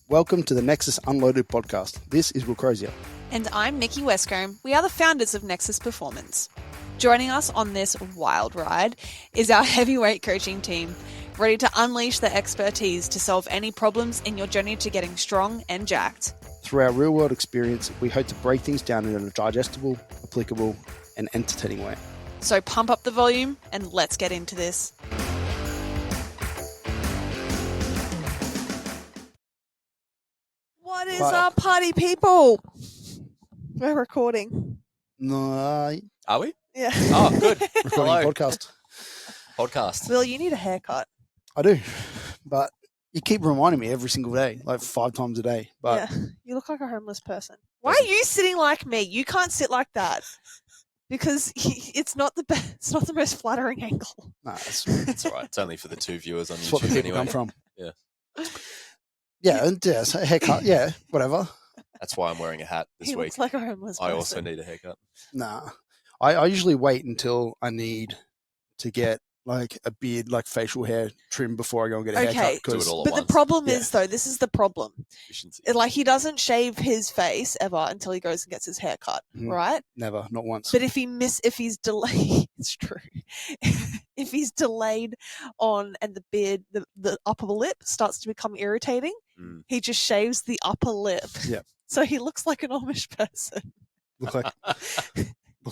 Welcome to the Nexus Unloaded podcast. This is Will Crozier. And I'm Mikki Westcombe. We are the founders of Nexus Performance. Joining us on this wild ride is our heavyweight coaching team, ready to unleash their expertise to solve any problems in your journey to getting strong and jacked. Through our real-world experience, we hope to break things down in a digestible, applicable, and entertaining way. So pump up the volume and let's get into this. What is up, party people? We're recording. No, Are we? Yeah. Oh, good. recording podcast. Podcast. Will, you need a haircut. I do, but you keep reminding me every single day, like 5 times a day. But yeah, you look like a homeless person. Why are you sitting like me? You can't sit like that because it's not the best. It's not the most flattering angle. no, It's all right. It's only for the 2 viewers on that's what the YouTube people anyway. come from. Yeah. Yeah, and yeah, so haircut. Yeah, whatever. That's why I'm wearing a hat this He week. looks like a homeless person. I also need a haircut. Nah, I usually wait until I need to get like a beard, like facial hair trim before I go and get a Okay. haircut. Do it 'cause- all at But the once. problem Yeah. is, though, this is the problem. Efficiency. Like, he doesn't shave his face ever until he goes and gets his haircut, Mhm. right? Never, not once. But if he's delayed, it's true. If he's delayed on and the beard, the upper lip starts to become irritating, he just shaves the upper lip. Yeah. So he looks like an Amish person. look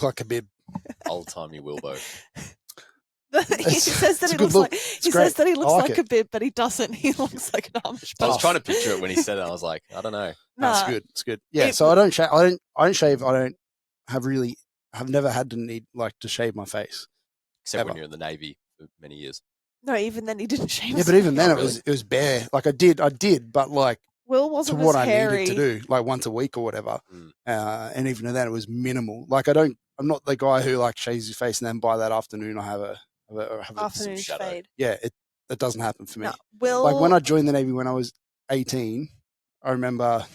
like a bib. Old timey Wilbo. He says that it's a he good looks look. like It's he great. says that he I looks like like it. a bib, but he doesn't. He looks like an Amish I person. was trying to picture it when he said it. I was like, I don't know. That's Nah. good. It's good. Yeah. It- So I don't shave. I don't shave. I don't have never had to need like to shave my face. Except Ever. when you're in the Navy for many years. No, even then he didn't shave. Yeah, his but even face. then Oh, it was bare. Like I did, but like Will to wasn't what as I hairy. needed to do, like once a week or whatever. Mm. And even then it was minimal. Like I'm not the guy who like shaves his face and then by that afternoon I have a Afternoon shadow. fade. yeah. That doesn't happen for me. No, Will. Like when I joined the Navy when I was 18, I remember,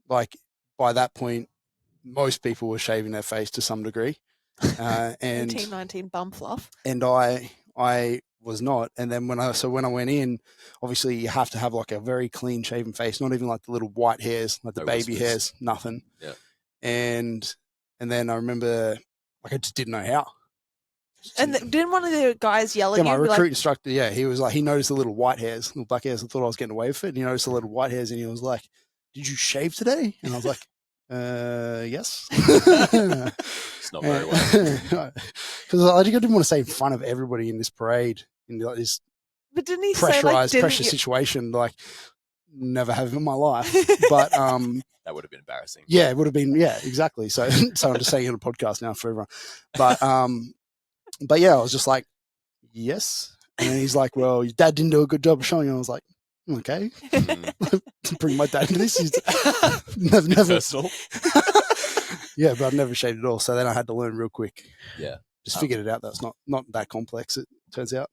like by that point, most people were shaving their face to some degree, and 1819 bum fluff. and I was not. And then when I went in, obviously you have to have like a very clean shaven face, not even like the little white hairs, like the No baby whiskers. hairs, nothing. Yeah. And then I remember like I just didn't know how. And didn't one of the guys yell at Yeah, you? my and be recruit like, instructor, yeah, he was like, he noticed the little white hairs, little black hairs. I thought I was getting away with it. And he noticed the little white hairs and he was like, "Did you shave today?" And I was like, yes. It's not very well. Because I didn't want to say in front of everybody in this parade, in like this but didn't he say like, pressurized, didn't pressure you? situation, like never have in my life. But That would have been embarrassing. yeah, it would have been, yeah, exactly. So I'm just saying it on a podcast now for everyone. But yeah, I was just like, yes. And then he's like, "Well, your dad didn't do a good job of showing you." I was like, okay. Mm. Bring my dad into this. He's never. Personal. Yeah, but I've never shaved at all. So then I had to learn real quick. Yeah. Just figured it out. That's not that complex, it turns out.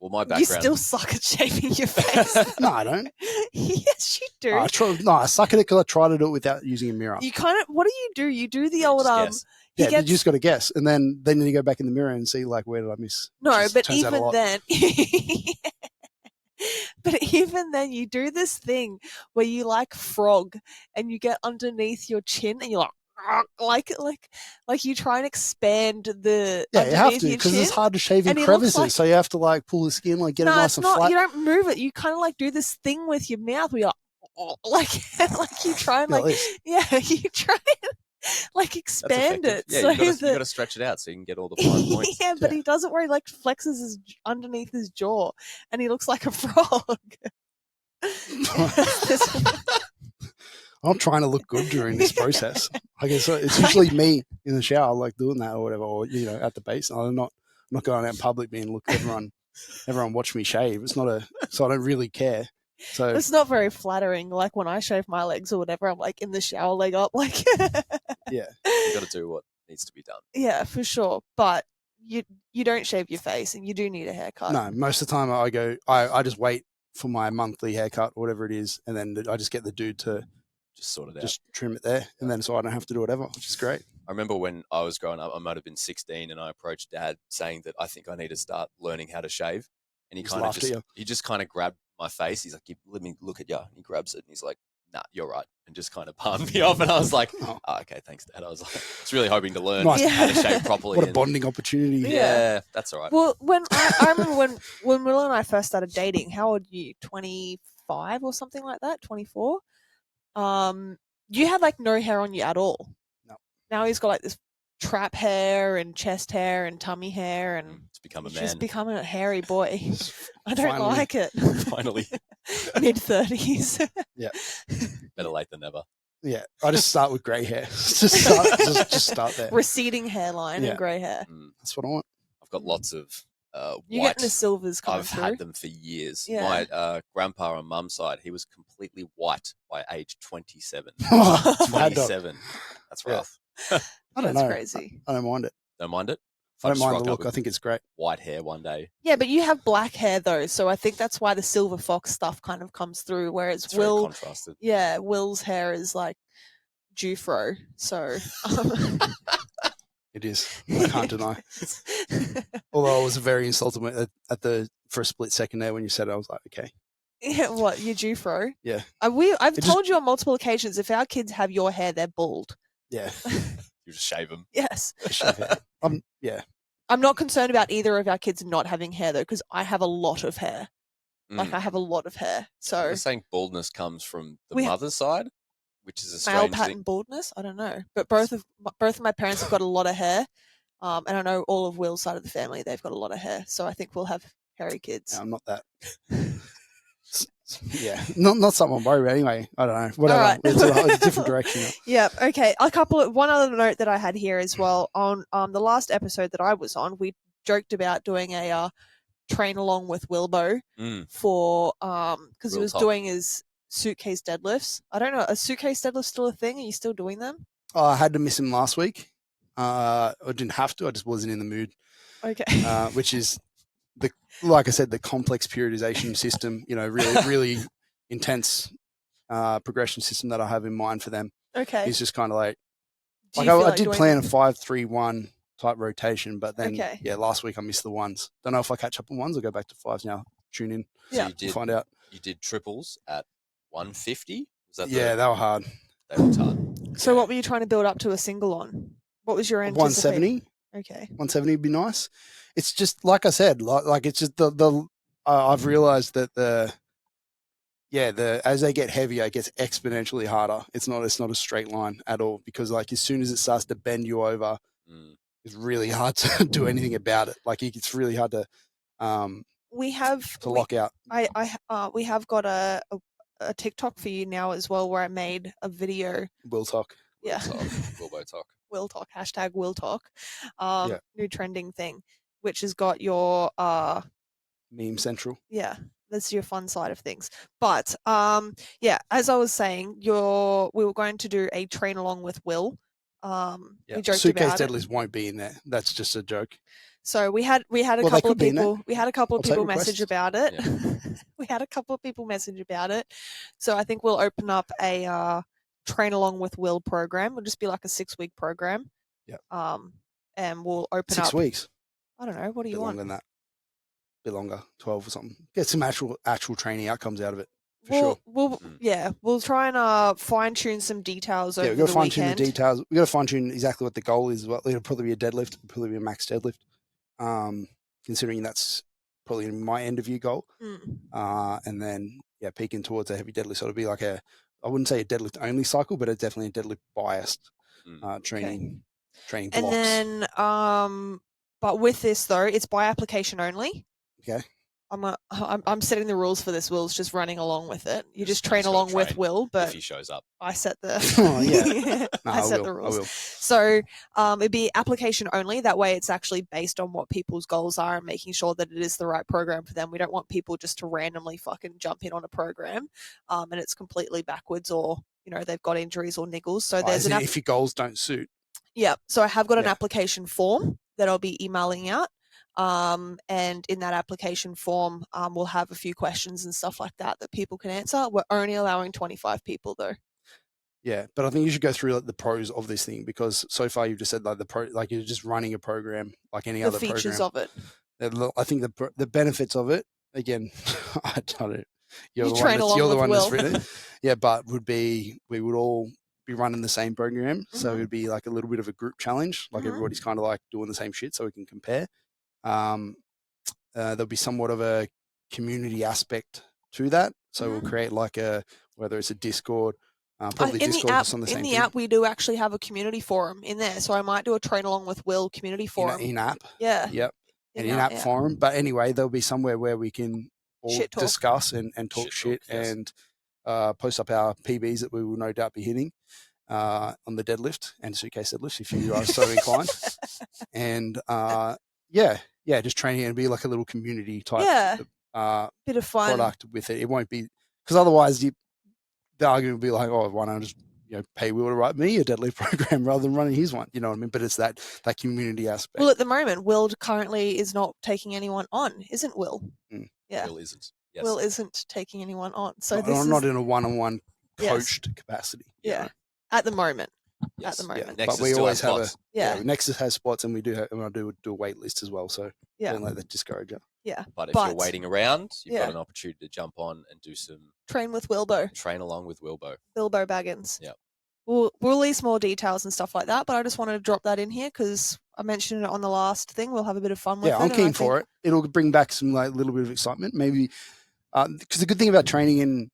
Well, my You background. still suck at shaving your face. No, I don't. Yes, you do. I suck at it because I try to do it without using a mirror. You kind of. What do? You do the old Just guess. Yeah, He but gets, you just got to guess. And then you go back in the mirror and see, like, where did I miss? no, Which but turns out a even lot. then. But even then, you do this thing where you like frog and you get underneath your chin and you're like you try and expand the Yeah, you have underneath to your because chin. it's hard to shave in and it looks crevices. like- So you have to, like, pull the skin, like, get it No, nice it's and not. flat. You don't move it. You kind of like do this thing with your mouth where you're like you try and Yeah, like this. yeah, you try and like That's expand effective. it. Yeah, so you that got to stretch it out so you can get all the fine points. yeah, but Yeah. he does it where he like flexes his underneath his jaw, and he looks like a frog. I'm trying to look good during this process. I guess it's usually me in the shower, like doing that or whatever, or at the base. I'm not going out in public being look everyone watch me shave. It's not so I don't really care. So It's not very flattering. Like when I shave my legs or whatever, I'm like in the shower, leg up, like yeah, You got to do what needs to be done. yeah, for sure. But you don't shave your face, and you do need a haircut. no. Most of the time I just wait for my monthly haircut or whatever it is, and then I just get the dude to Just sort it out. just trim it there, and then so I don't have to do whatever, which is great. I remember when I was growing up, I might have been 16, and I approached Dad saying that I think I need to start learning how to shave. And he Just kind of laughed at you. he just kind of grabbed my face. He's like, "Let me look at you." And he grabs it and he's like, "Nah, you're right," and just kind of palmed me off. And I was like, Oh. "Oh, okay, thanks, Dad." I was like, I was really hoping to learn Nice. how to shave properly. What a and- bonding opportunity. Yeah, that's all right. Well, when I remember when Will and I first started dating, how old were you? 25 or something like that? 24? You had like no hair on you at all. No. Now he's got like this trap hair and chest hair and tummy hair, and It's become a he's man. just becoming a hairy boy. I don't Finally. like it. Finally, Mid-30s. better late than never. Yeah. I just start with grey hair. just start there. Receding hairline Yeah. and grey hair. That's what I want. I've got lots of You're white. getting the silvers coming I've through. had them for years. Yeah. My grandpa on mum's side, he was completely white by age 27. Mad dog. 27. That's Yeah. rough. I don't That's know. crazy. I don't mind it. Don't mind it. If I don't just mind rock the up look. I with think it's great. white hair one day. Yeah, but you have black hair though, so I think that's why the silver fox stuff kind of comes through. Whereas It's very Will, contrasted. yeah, Will's hair is like Jufro. So It is. I can't deny. Although I was very insulted for a split second there when you said it. I was like, okay. Yeah, what, you're Jufro? Yeah. I've It told you on multiple occasions, if our kids have your hair, they're bald. Yeah. You just shave them. Yes. Yeah. I'm not concerned about either of our kids not having hair though, because I have a lot of hair. Like Mm. I have a lot of hair. So They're saying baldness comes from the We- mother's side, which is a male strange pattern thing. baldness, I don't know. But both of my parents have got a lot of hair. And I know all of Will's side of the family, they've got a lot of hair. So I think we'll have hairy kids. No, I'm not that. Yeah. Not something I'm worried about anyway. I don't know. Whatever. All right. It's a different direction. Yeah. Okay. One other note that I had here as well on the last episode that I was on, we joked about doing a train along with Wilbo Mm. for because he Real was talk. doing his suitcase deadlifts. I don't know. Are suitcase deadlifts still a thing? Are you still doing them? Oh, I had to miss him last week. I didn't have to. I just wasn't in the mood. Okay. Which is like I said, the complex periodization system. Really intense progression system that I have in mind for them. Okay. It's just kind of like Do I you feel did doing plan a them? 5-3-1 type rotation, but then Okay. last week I missed the ones. Don't know if I catch up on ones or go back to fives now. Tune in, So Yeah. you did find out. You did triples at 150. Was that Yeah, they were hard. they looked hard. So what were you trying to build up to a single on? What was your anticipated? 170. Okay. 170 would be nice. It's just like I said, like it's just I've realized that as they get heavier, it gets exponentially harder. It's not a straight line at all, because like as soon as it starts to bend you over, Mm. it's really hard to do anything about it. Like it's really hard to We have lock out. we have got a TikTok for you now as well, where I made a video. Will talk. Yeah. Wilbo talk. Will Talk, hashtag Will Talk, Yeah. new trending thing, which has got your Meme central. yeah, that's your fun side of things. But yeah, as I was saying, we were going to do a train along with Will. Yeah. We joked Suitcase about it. deadlifts won't be in there. That's just a joke. So we had a Well, they couple of could be in people. We had a couple of I'll take people message requests. about it. We had a couple of people message about it. So I think we'll open up a train along with Will program. It'll just be like a 6-week program. Yep. And we'll open 6 up. weeks. I don't know. What do A you bit want? longer than that. A bit longer. 12 or something. Get some actual training outcomes out of it. For sure. We'll try and fine tune some details Yeah, over we've got the to fine tune the weekend. details. We've got to fine tune exactly what the goal is. It'll probably be a deadlift. It'll probably be a max deadlift. Considering that's probably my end of year goal. Mm. And then, peeking towards a heavy deadlift. So it'll be like I wouldn't say a deadlift only cycle, but it's definitely a deadlift biased training blocks. And then, but with this though, it's by application only. Okay. I'm setting the rules for this. Will's just running along with it. You just Just train gotta along with train Will, but if he shows up. I set the Oh, yeah. No, I set will. the rules. I will. So it'd be application only. That way, it's actually based on what people's goals are and making sure that it is the right program for them. We don't want people just to randomly fucking jump in on a program, and it's completely backwards, or they've got injuries or niggles. So there's if your goals don't suit. Yeah. So I have got an Yeah. application form that I'll be emailing out. And in that application form, we'll have a few questions and stuff like that people can answer. We're only allowing 25 people though. Yeah, but I think you should go through the pros of this thing, because so far you've just said you're just running a program like any The other features program. of it. I think the benefits of it, again, I don't know. You train along You're the with one Will. that's written it. Yeah, but we would all be running the same program, so Mhm. it'd be like a little bit of a group challenge, like Mhm. everybody's kind of like doing the same shit, so we can compare. There'll be somewhat of a community aspect to that, so we'll create like whether it's a Discord, probably in Discord the just on the in same the thing. app, we do actually have a community forum in there, so I might do a train along with Will community forum. In app. Yeah. Yep. An in-app forum. But anyway, there'll be somewhere where we can all Shit talk. discuss and talk shit yes. and post up our PBs that we will no doubt be hitting on the deadlift and suitcase deadlifts if you are so inclined. And just training and be like a little community type bit of fun product with it. It won't be because otherwise the argument will be like, oh, why don't I just pay Will to write me a deadlift program rather than running his one? You know what I mean? But it's that community aspect. Well, at the moment, Will currently is not taking anyone on, isn't Will? Yeah. Will isn't. Yes. Will isn't taking anyone on. So not in a one-on-one coached capacity. Yeah. At the moment. Yes. At the moment. Nexus but we always have spots. Nexus has spots, and we do I do a wait list as well. So don't let that discourage you. Yeah. But if you're waiting around, you've got an opportunity to jump on and do some train with Wilbo. Train along with Wilbo. Wilbo Baggins. Yeah. We'll release more details and stuff like that, but I just wanted to drop that in here because I mentioned it on the last thing. We'll have a bit of fun with it. Yeah, I'm keen for it. It'll bring back some little bit of excitement, maybe. Because the good thing about training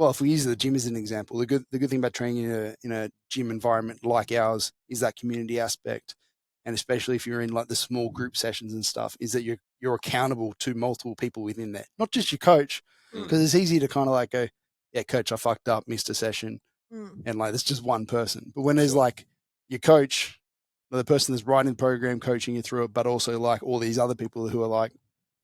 if we use the gym as an example, the good thing about training in a gym environment like ours is that community aspect, and especially if you're in like the small group sessions and stuff, is that you're accountable to multiple people within there, not just your coach, because it's easy to kind of like go, yeah, coach, I fucked up, missed a session, and like it's just one person. But when there's like your coach, the person that's writing the program, coaching you through it, but also like all these other people who are like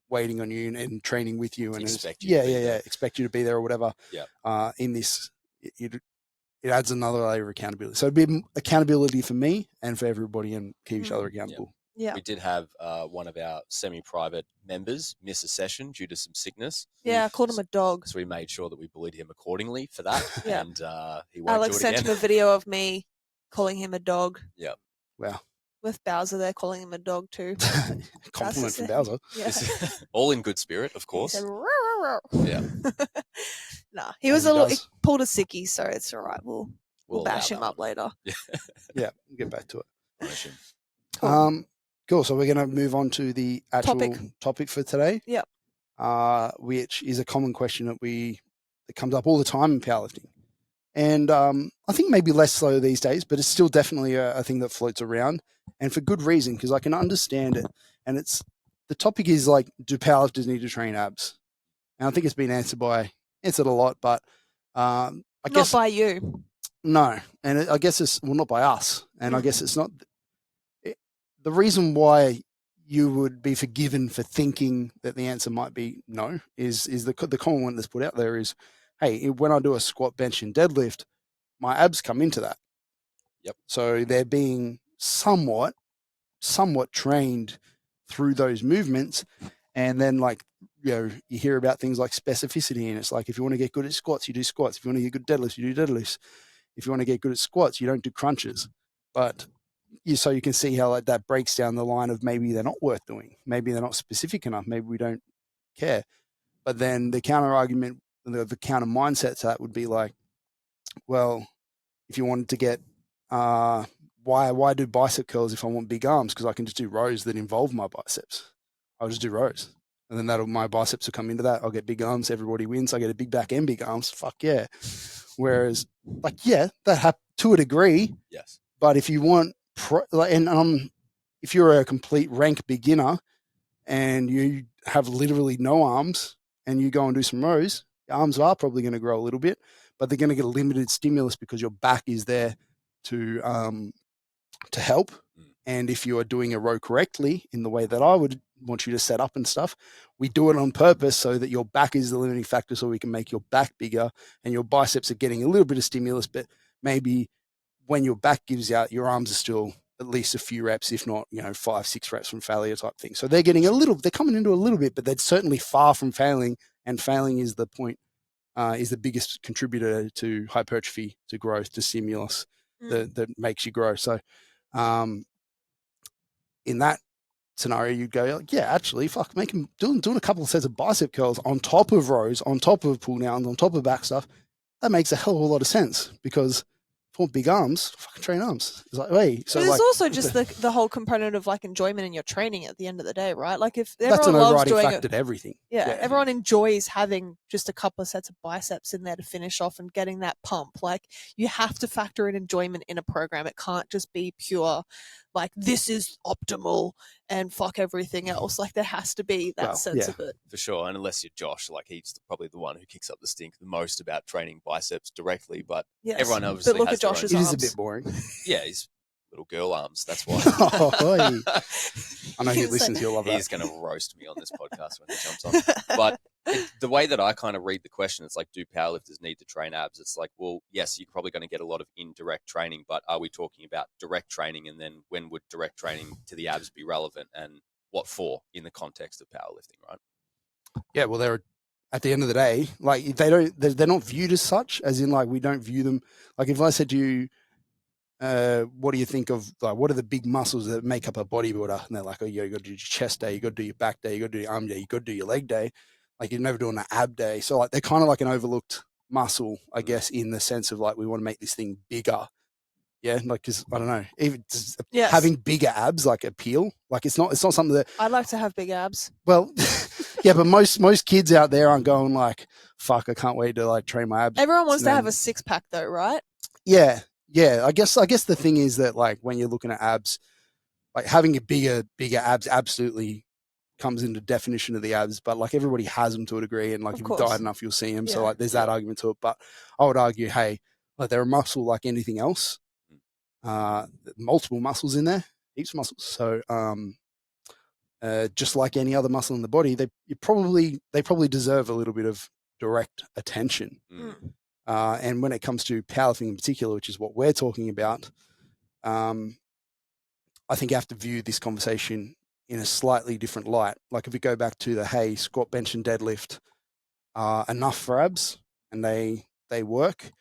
waiting on you and training with you and expect you to be there or whatever. Yeah. In this, it adds another layer of accountability. So it'd be accountability for me and for everybody, and keep each other accountable. Yeah. We did have one of our semi-private members miss a session due to some sickness. Yeah, I called him a dog. So we made sure that we bullied him accordingly for that. And he won't Alex do it sent again. him a video of me calling him a dog. Yeah. Wow. With Bowser there calling him a dog too. Compliment from Bowser. Yeah. All in good spirit, of course. He said, "Row, row, row." Yeah. Nah, he was he pulled a sickie, so it's all right. We'll bash him up later. Yeah. Yeah, we'll get back to it. Punish him. Cool. So we're going to move on to the actual topic for today. Yep. Which is a common question that comes up all the time in powerlifting. And I think maybe less so these days, but it's still definitely a thing that floats around, and for good reason, because I can understand it. And the topic is like, do powerlifters need to train abs? And I think it's been answered a lot, but I guess not by you. No, and I guess it's not by us, and I guess it's not the reason why you would be forgiven for thinking that the answer might be no is the common one that's put out there is, hey, when I do a squat, bench, and deadlift, my abs come into that. Yep. So they're being somewhat trained through those movements, and then you hear about things like specificity, and it's like if you want to get good at squats, you do squats. If you want to get good at deadlifts, you do deadlifts. If you want to get good at squats, you don't do crunches. But so you can see how that breaks down the line of maybe they're not worth doing, maybe they're not specific enough, maybe we don't care. But then the counter argument, the counter mindset to that would be like, well, if you wanted to get why do bicep curls if I want big arms? Because I can just do rows that involve my biceps. I'll just do rows, and then my biceps will come into that. I'll get big arms. Everybody wins. I get a big back and big arms. Fuck yeah. Whereas, that to a degree. Yes. But if you want, if you're a complete rank beginner and you have literally no arms and you go and do some rows, your arms are probably going to grow a little bit, but they're going to get a limited stimulus because your back is there to help. And if you are doing a row correctly in the way that I would want you to set up and stuff, we do it on purpose so that your back is the limiting factor, so we can make your back bigger and your biceps are getting a little bit of stimulus, but maybe when your back gives out, your arms are still at least a few reps, if not, 5-6 reps from failure type thing. So they're getting they're coming into a little bit, but they're certainly far from failing. And failing is the point, is the biggest contributor to hypertrophy, to growth, to stimulus that makes you grow. So, in that scenario, you'd go, like, yeah, actually, fuck, make him doing a couple of sets of bicep curls on top of rows, on top of pull downs, on top of back stuff. That makes a hell of a lot of sense because if you want big arms, fucking train arms. It's like, wait, so But there's like, also just the whole component of like enjoyment in your training at the end of the day, right? Like if that's everyone an loves overriding doing factor to everything. yeah, everyone enjoys having just a couple of sets of biceps in there to finish off and getting that pump. Like you have to factor in enjoyment in a program. It can't just be pure, like this is optimal and fuck everything else. Like there has to be that sense of it. For sure. And unless you're Josh, like he's probably the one who kicks up the stink the most about training biceps directly. But everyone obviously but look has at Josh's It arms. is a bit boring. Yeah, he's little girl arms. That's why. I know he listens. He'll love that. He's going to roast me on this podcast when he jumps on. But the way that I kind of read the question, it's like, do powerlifters need to train abs? It's like, well, yes, you're probably going to get a lot of indirect training, but are we talking about direct training? And then when would direct training to the abs be relevant and what for in the context of powerlifting, right? Yeah, well, they're at the end of the day, like they're not viewed as such, as in like we don't view them. Like if I said to you, what do you think of like what are the big muscles that make up a bodybuilder? And they're like, oh yeah, you got to do your chest day, you got to do your back day, you got to do your arm day, you got to do your leg day. Like you're never doing an ab day. So like they're kind of like an overlooked muscle, I guess, in the sense of like we want to make this thing bigger. Yeah, like because I don't know, even having bigger abs like appeal. Like it's not something that I'd like to have big abs. Well, yeah, but most kids out there aren't going like, fuck, I can't wait to like train my abs. Everyone wants to have a six pack though, right? Yeah. I guess the thing is that like when you're looking at abs, like having a bigger abs absolutely comes into definition of the abs, but like everybody has them to a degree, and like if you diet enough, you'll see them. So like there's that argument to it. But I would argue, hey, like they're a muscle like anything else. Multiple muscles in there, heaps of muscles. So just like any other muscle in the body, they probably deserve a little bit of direct attention. And when it comes to powerlifting in particular, which is what we're talking about, I think you have to view this conversation in a slightly different light. Like if we go back to the, hey, squat, bench, and deadlift are enough for abs and they work,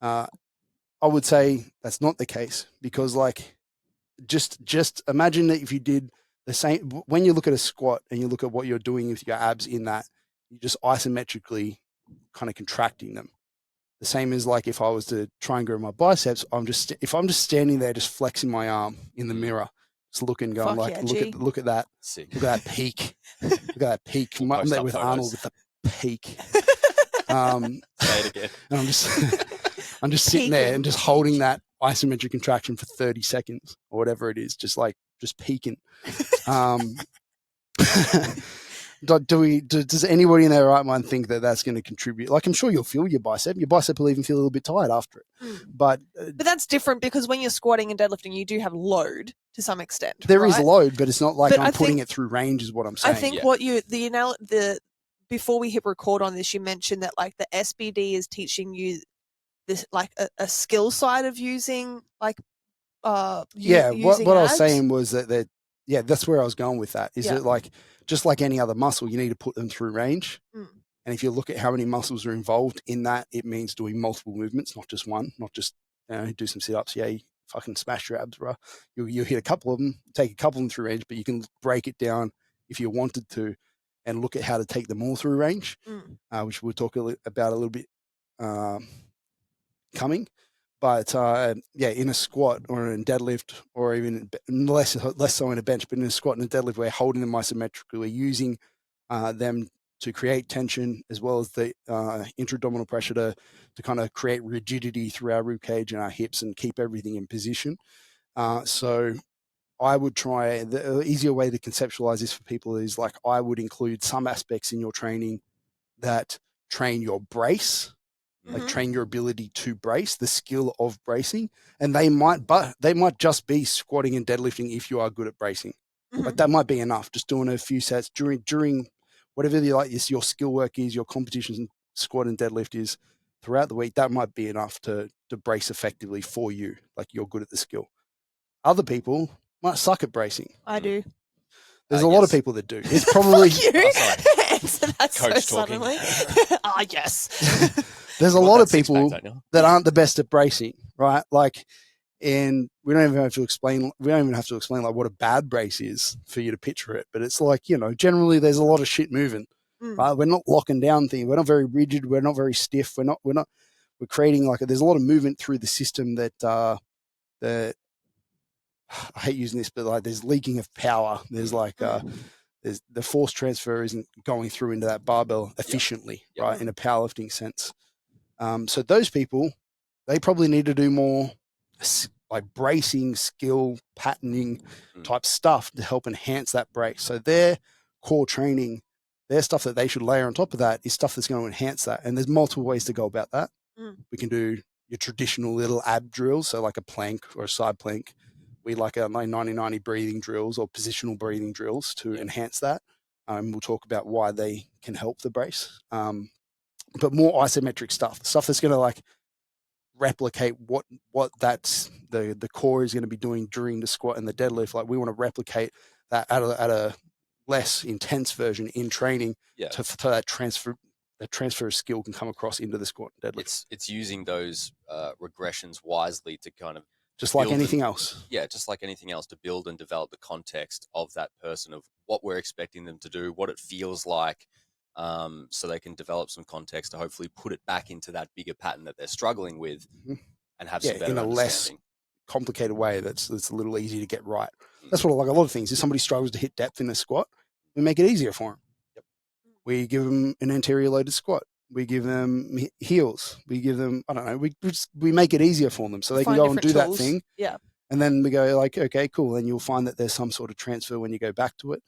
I would say that's not the case because like just imagine that if you did the same, when you look at a squat and you look at what you're doing with your abs in that, you're just isometrically kind of contracting them. The same as like if I was to try and grow my biceps, if I'm just standing there just flexing my arm in the mirror, just looking, going like, look at that, Sick. look at that peak, look at that peak. I'm there with Arnold with the peak. Say it again. And I'm just sitting there and just holding that isometric contraction for 30 seconds or whatever it is, just peaking. Does anybody in their right mind think that that's going to contribute? Like, I'm sure you'll feel your bicep. Your bicep will even feel a little bit tired after it. But that's different because when you're squatting and deadlifting, you do have load to some extent. There is load, but it's not like I'm putting it through range is what I'm saying. I think before we hit record on this, you mentioned that like the SBD is teaching you this like a skill side of using like what abs. I was saying was that that's where I was going with that. Is that like just like any other muscle, you need to put them through range. And if you look at how many muscles are involved in that, it means doing multiple movements, not just one, not just do some sit-ups. Yeah, you fucking smash your abs, bro. You hit a couple of them, take a couple of them through range, but you can break it down if you wanted to and look at how to take them all through range, which we'll talk about a little bit coming. But in a squat or in deadlift, or even less so in a bench, but in a squat and a deadlift, we're holding them isometrically. We're using them to create tension as well as the intra-abdominal pressure to kind of create rigidity through our rib cage and our hips and keep everything in position. So I would try, the easier way to conceptualize this for people is like I would include some aspects in your training that train your brace, like train your ability to brace, the skill of bracing, and they might just be squatting and deadlifting if you are good at bracing. Like that might be enough. Just doing a few sets during whatever your skill work is, your competitions and squat and deadlift is throughout the week. That might be enough to brace effectively for you. Like you're good at the skill. Other people might suck at bracing. I do. There's a lot of people that do. It's probably answer that so suddenly. Yes. There's a lot of people that aren't the best at bracing, right? Like And we don't even have to explain like what a bad brace is for you to picture it. But it's like, generally there's a lot of shit moving, right? We're not locking down things. We're not very rigid. We're not very stiff. We're creating there's a lot of movement through the system that I hate using this, but like there's leaking of power. There's there's the force transfer isn't going through into that barbell efficiently, right? In a powerlifting sense. So those people, they probably need to do more like bracing, skill, patterning type stuff to help enhance that brace. So their core training, their stuff that they should layer on top of that is stuff that's going to enhance that. And there's multiple ways to go about that. We can do your traditional little ab drills, so like a plank or a side plank. We like our 90-90 breathing drills or positional breathing drills to enhance that. We'll talk about why they can help the brace. But more isometric stuff that's going to like replicate what that's the core is going to be doing during the squat and the deadlift. Like we want to replicate that at a less intense version in training so that transfer of skill can come across into the squat and deadlift. It's using those regressions wisely to kind of just like anything else. Yeah, just like anything else, to build and develop the context of that person, of what we're expecting them to do, what it feels like, so they can develop some context to hopefully put it back into that bigger pattern that they're struggling with and have some better in a understanding. less complicated way that's a little easier to get right. That's what I like a lot of things. If somebody struggles to hit depth in a squat, we make it easier for them. We give them an anterior loaded squat. We give them heels. We give them, I don't know, we make it easier for them so they can go and do that thing. Yeah. And then we go like, okay, cool. And you'll find that there's some sort of transfer when you go back to it.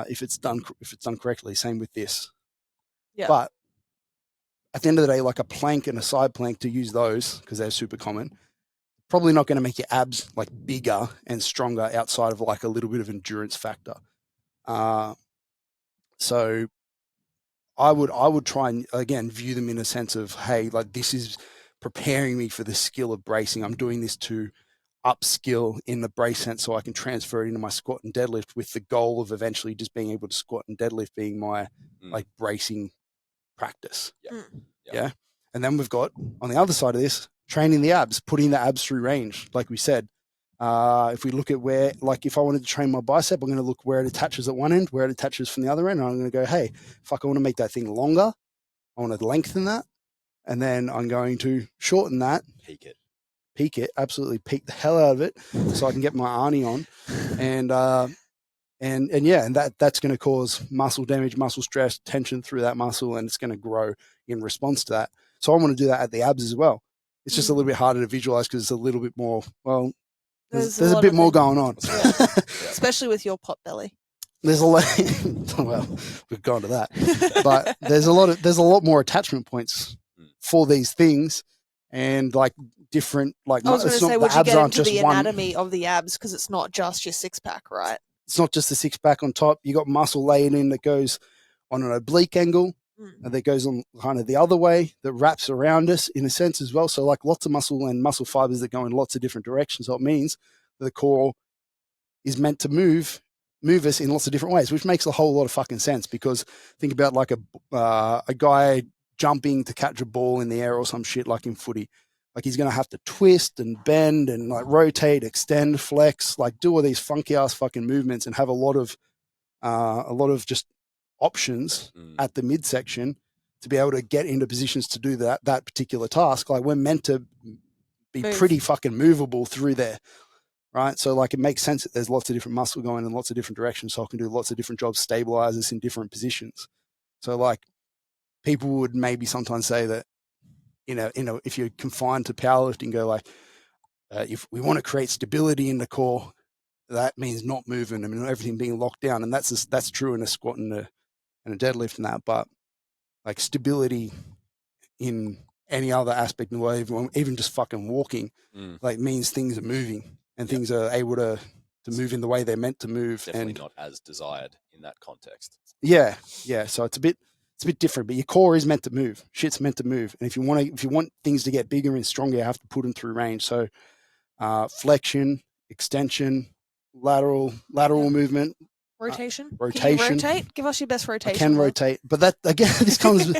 If it's done correctly, same with this. Yeah. But at the end of the day, like a plank and a side plank, to use those because they're super common, probably not going to make your abs like bigger and stronger outside of like a little bit of endurance factor. So I would try and, again, view them in a sense of, hey, like this is preparing me for the skill of bracing. I'm doing this to upskill in the brace sense so I can transfer it into my squat and deadlift with the goal of eventually just being able to squat and deadlift being my like bracing practice. Yeah. And then we've got on the other side of this, training the abs, putting the abs through range. Like we said, if we look at where, like if I wanted to train my bicep, I'm going to look where it attaches at one end, where it attaches from the other end. And I'm going to go, hey, fuck, I want to make that thing longer. I want to lengthen that. And then I'm going to shorten that. Peak it, absolutely peak the hell out of it so I can get my Arnie on. And that's going to cause muscle damage, muscle stress, tension through that muscle, and it's going to grow in response to that. So I want to do that at the abs as well. It's just a little bit harder to visualize because it's a little bit more, well, there's a bit more going on. Yeah. Especially with your pot belly. There's a lot, well, we've gone to that, but there's a lot more attachment points for these things, and like different, like I was going to say, would you get into the anatomy one, of the abs because it's not just your six pack, right? It's not just the six pack on top. You got muscle layered in that goes on an oblique angle, and that goes on kind of the other way, that wraps around us in a sense as well. So like lots of muscle and muscle fibers that go in lots of different directions. So it means that the core is meant to move us in lots of different ways, which makes a whole lot of fucking sense. Because think about like a guy jumping to catch a ball in the air or some shit like in footy. Like he's going to have to twist and bend and like rotate, extend, flex, like do all these funky ass fucking movements and have a lot of just options at the midsection to be able to get into positions to do that particular task. Like we're meant to be pretty fucking movable through there, right? So like it makes sense that there's lots of different muscle going in lots of different directions, so I can do lots of different jobs, stabilize us in different positions. So like people would maybe sometimes say that, if you're confined to powerlifting, go like, if we want to create stability in the core, that means not moving. I mean, everything being locked down, and that's true in a squat and a deadlift and that. But like stability in any other aspect of the way, even just fucking walking, like means things are moving and things are able to move in the way they're meant to move. Definitely not as desired in that context. Yeah. So it's a bit different, but your core is meant to move. Shit's meant to move. And if you want things to get bigger and stronger, you have to put them through range. So flexion, extension, lateral movement, rotation. Rotation. Can you rotate? Give us your best rotation. I can rotate, but that again, this comes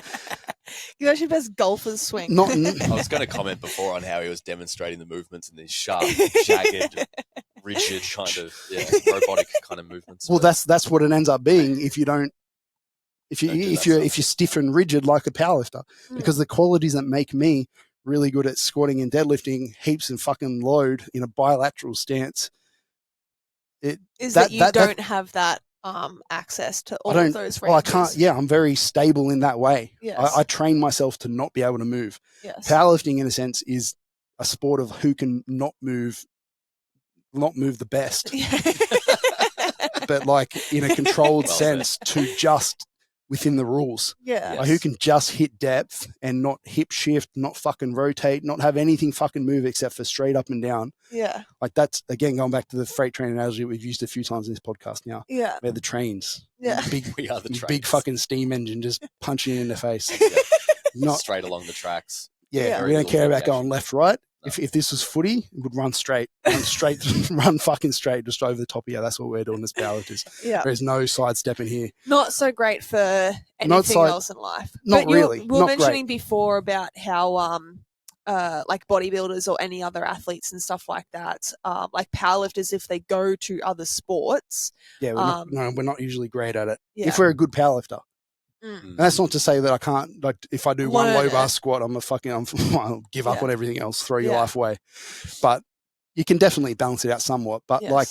You actually best golfers swing. Not I was going to comment before on how he was demonstrating the movements in these sharp, jagged, rigid kind of robotic kind of movements. well, that's what it ends up being if you don't. If Don't do that you're stuff. stiff and rigid like a powerlifter, because the qualities that make me really good at squatting and deadlifting heaps and fucking load in a bilateral stance. Is that you don't have that access to all of those ranges? Well, I can't. Yeah, I'm very stable in that way. Yes. I train myself to not be able to move. Yes. Powerlifting, in a sense, is a sport of who can not move the best, but like in a controlled sense to just within the rules. Yeah. Like who can just hit depth and not hip shift, not fucking rotate, not have anything fucking move except for straight up and down. Yeah. Like that's, again, going back to the freight train analogy we've used a few times in this podcast now. Yeah. We're the trains. Yeah. We are the trains. Big fucking steam engine just punching you in the face. Yeah. Not straight along the tracks. Yeah, Very we don't care about little going left, right. No. If this was footy, it would run straight, run fucking straight, just over the top of you. That's what we're doing as powerlifters. Yeah. There's no sidestepping here. Not so great for anything else in life. Not but really. You were Not mentioning great. before about how like bodybuilders or any other athletes and stuff like that, like powerlifters, if they go to other sports. Yeah, we're not usually great at it. Yeah. If we're a good powerlifter. Mm. And that's not to say that I can't, like, if I do one Learn low it. bar squat, I'll give up Yeah. on everything else, throw your Yeah. life away. But you can definitely balance it out somewhat. But Yes. like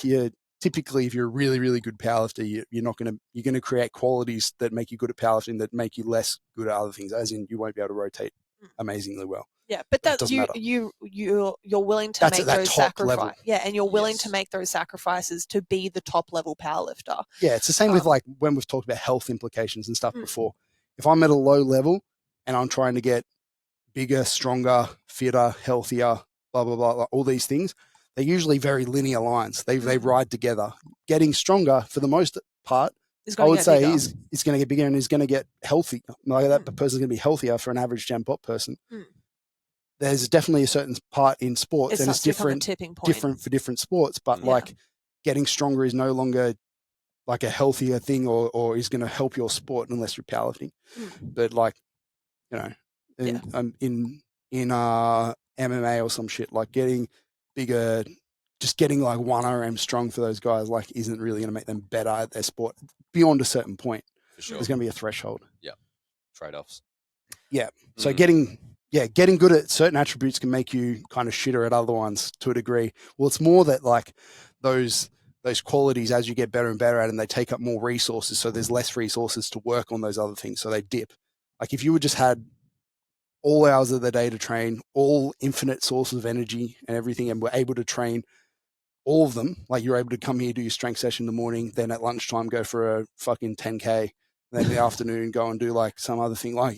typically, if you're a really, really good powerlifter, you're going to create qualities that make you good at powerlifting that make you less good at other things, as in you won't be able to rotate amazingly well. Yeah, but But it doesn't matter. you're willing to That's make at that those top level. sacrifices. Yeah, and you're willing Yes. to make those sacrifices to be the top level powerlifter. Yeah, it's the same with like when we've talked about health implications and stuff Mm. before. If I'm at a low level and I'm trying to get bigger, stronger, fitter, healthier, blah, blah, blah, all these things, they're usually very linear lines. They ride together. Getting stronger, for the most part, Is I gonna would get say bigger. is going to get bigger and is going to get healthy. Like that person's going to be healthier for an average Gen Pop person. Mm. There's definitely a certain part in sports, It and starts it's to become a different tipping point. different for different sports. But Yeah. like getting stronger is no longer like a healthier thing or is going to help your sport unless you're powerlifting. Mm. But like, you know, in MMA or some shit, like getting bigger, just getting like 1 RM strong for those guys, like isn't really going to make them better at their sport beyond a certain point. For sure. There's going to be a threshold. Trade-offs. Yeah. So Mhm. getting good at certain attributes can make you kind of shitter at other ones to a degree. Well, it's more that like those qualities, as you get better and better at them, they take up more resources. So there's less resources to work on those other things. So they dip. Like if you would just had all hours of the day to train, all infinite sources of energy and everything, and were able to train all of them, like you're able to come here, do your strength session in the morning, then at lunchtime go for a fucking 10K, and then in the afternoon go and do like some other thing. Like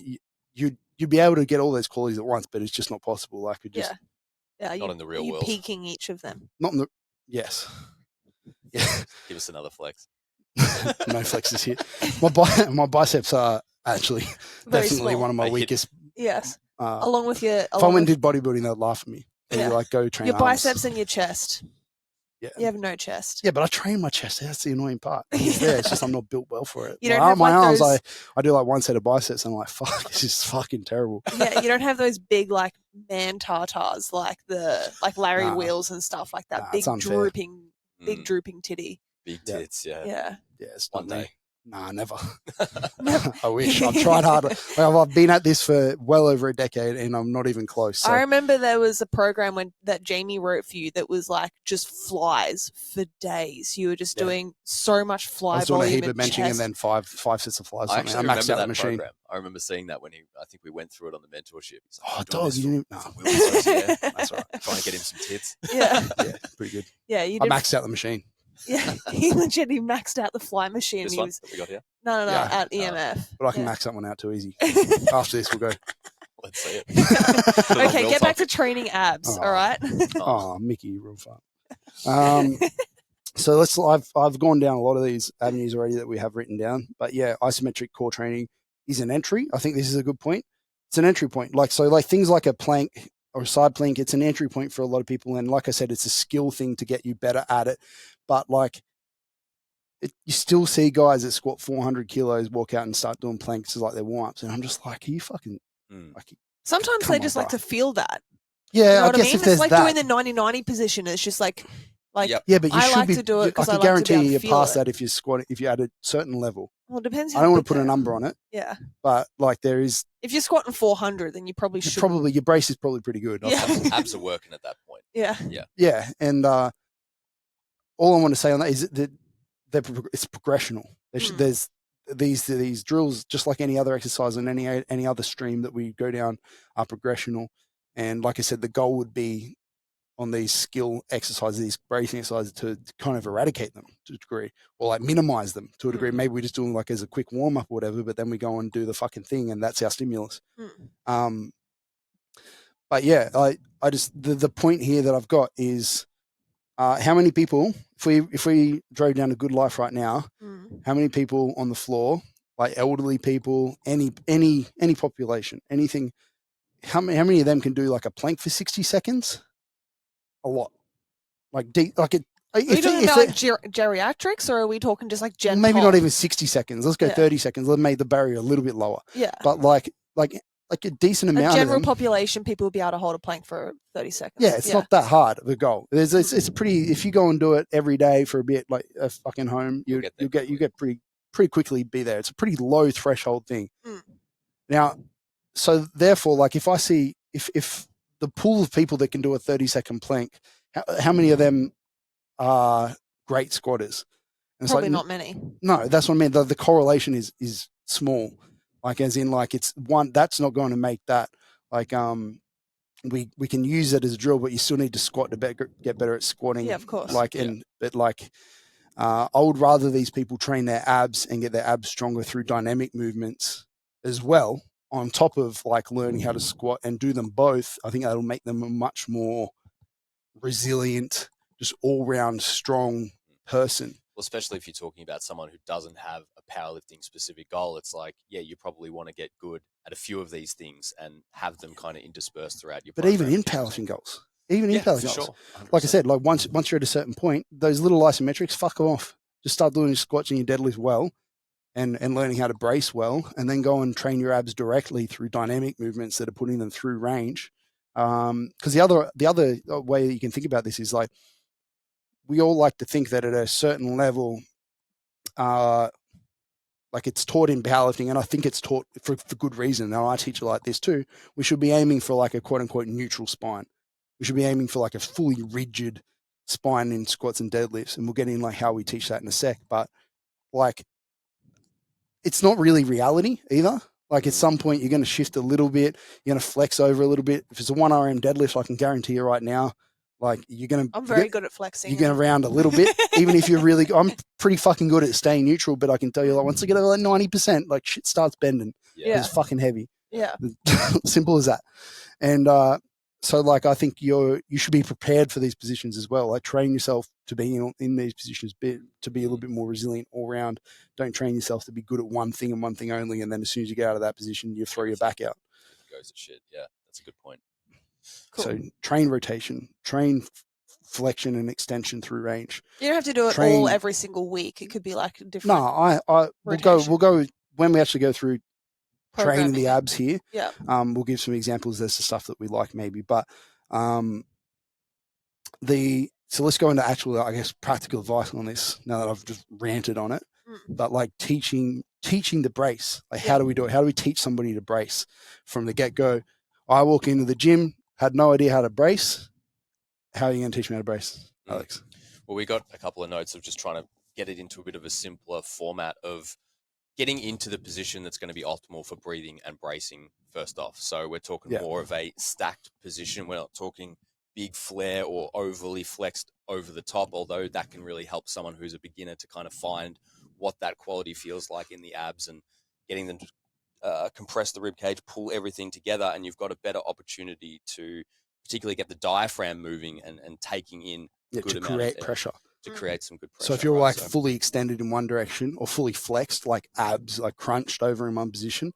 you'd be able to get all those qualities at once, but it's just not possible. Like it just Not in the real world. Peaking each of them. not in the yes. Yeah. Give us another flex. No flexes here. My biceps are actually Very definitely small. one of my They hit- weakest. Yes. Uh, Along with your if I went and did bodybuilding, they'd laugh at me. They'd Yeah. be like, go train your arms. biceps and your chest. Yeah. You have no chest. Yeah, but I train my chest. That's the annoying part. It's there. It's just I'm not built well for it. You don't have my like arms, those- I do like one set of biceps and I'm like, fuck, this is fucking terrible. Yeah, you don't have those big like man tartars like Larry Nah. Wheels and stuff like that. Nah, big it's unfair. drooping Mm. drooping titty. Big Yeah. tits, yeah. Yeah. Yeah, it's One not me. day. Nah, never. I wish. I've tried hard. Like, I've been at this for well over a decade and I'm not even close. So. I remember there was a program that Jamie wrote for you that was like just flies for days. You were just Yeah. doing so much fly I was doing a volume heap of and benching and chest. then five sets of flies. I I actually maxed remember out the that machine. program. I remember seeing that when I think we went through it on the mentorship. He's like, Oh, "I'm doing dog, this you for- didn't. No. for Will Rose, yeah." That's all right. Trying to get him some tits. Yeah. Yeah, pretty good. Yeah, you I did. maxed out the machine. Yeah, he legit maxed out the fly machine. This He one was that we got here. no, Yeah. at EMF. But I can Yeah. max that one out too easy. After this, we'll go. Let's see it. Okay, Will get back talk. to training abs. Oh. All right. Oh, Mickey, you're real fun. So I've gone down a lot of these avenues already that we have written down. But yeah, isometric core training is an entry. I think this is a good point. It's an entry point. Like things like a plank or a side plank, it's an entry point for a lot of people. And like I said, it's a skill thing to get you better at it. But like you still see guys that squat 400 kilos walk out and start doing planks as like their warm-ups. And I'm just like, are you fucking Mm. Like, Sometimes come they on, just like bro. to feel that. Yeah, You know I what I guess mean? if there's It's like that. doing the 90-90 position. It's just like Yep. Yeah, but you I should like be. to do it I because I can like to be able guarantee to you feel past it. that if you squat, if you add a certain level. Well, it depends. I don't want to big put a they are. number on it, Yeah. but like there is If you're squatting 400, then you probably should. probably your brace is probably pretty good. Yeah. Abs are working at that point. Yeah. Yeah, and all I want to say on that is that it's progressional. There's these drills, just like any other exercise and any other stream that we go down, are progressional. And like I said, the goal would be on these skill exercises, these bracing exercises, to kind of eradicate them to a degree, or like minimize them to a degree. Maybe we're just doing like as a quick warm up or whatever, but then we go and do the fucking thing, and that's our stimulus. But yeah, I just the point here that I've got is how many people, if we drove down a Good Life right now, how many people on the floor, like elderly people, any population, anything, how many of them can do like a plank for 60 seconds? A lot. Like deep, like it. Are you talking about like geriatrics, or are we talking just like gen maybe pop? not even 60 seconds. Let's go 30 seconds. Let's make the barrier a little bit lower. Yeah. But like a decent amount general of them, population, people will be able to hold a plank for 30 seconds. yeah, it's not that hard of a goal. It's pretty. If you go and do it every day for a bit, like a fucking home, you get pretty quickly be there. It's a pretty low threshold thing. Now, so therefore, like if I see if the pool of people that can do a 30-second plank, how many of them are great squatters? And probably not many. No, that's what I mean. The correlation is small. Like as in, like it's one that's not going to make that. Like we can use it as a drill, but you still need to squat to get better at squatting. Yeah, of course. I would rather these people train their abs and get their abs stronger through dynamic movements as well, on top of like learning how to squat, and do them both. I think that'll make them a much more resilient, just all round strong person. Well, especially if you're talking about someone who doesn't have a powerlifting specific goal, it's like, yeah, you probably want to get good at a few of these things and have them kind of interspersed throughout your program. But even in powerlifting goals, sure, like I said, like once you're at a certain point, those little isometrics, fuck off. Just start doing your squats and your deadlift well, and learning how to brace well, and then go and train your abs directly through dynamic movements that are putting them through range. Because the other way that you can think about this is like, we all like to think that at a certain level, like it's taught in powerlifting, and I think it's taught for good reason. Now I teach it like this too. We should be aiming for like a quote unquote neutral spine. We should be aiming for like a fully rigid spine in squats and deadlifts, and we'll get in like how we teach that in a sec. But like, it's not really reality either. Like at some point you're going to shift a little bit, you're going to flex over a little bit. If it's a 1RM deadlift, I can guarantee you right now, like I'm very good at flexing. You're going to round a little bit, even if you're really. I'm pretty fucking good at staying neutral, but I can tell you, like once I get over like 90%, like shit starts bending. Yeah, it's fucking heavy. Yeah, simple as that. And so, like, I think you should be prepared for these positions as well. Like, train yourself to be in these positions, to be a little bit more resilient all round. Don't train yourself to be good at one thing and one thing only, and then as soon as you get out of that position, you throw your back out. Goes to shit. Yeah, that's a good point. Cool. So train rotation, train flexion and extension through range. You don't have to do it all every single week. It could be like different. No, we'll go when we actually go through training the abs here. Yeah. We'll give some examples as to stuff that we like maybe, but so let's go into actual, I guess, practical advice on this now that I've just ranted on it. But like teaching the brace, like how do we do it? How do we teach somebody to brace from the get-go? I walk into the gym, had no idea how to brace. How are you going to teach me how to brace, Alex? Well, we got a couple of notes of just trying to get it into a bit of a simpler format of getting into the position that's going to be optimal for breathing and bracing first off. So we're talking more of a stacked position. We're not talking big flare or overly flexed over the top, although that can really help someone who's a beginner to kind of find what that quality feels like in the abs, and getting them to compress the rib cage, pull everything together, and you've got a better opportunity to particularly get the diaphragm moving and taking in good amount of pressure. To create some good pressure. So if you're fully extended in one direction or fully flexed, like abs, like crunched over in one position,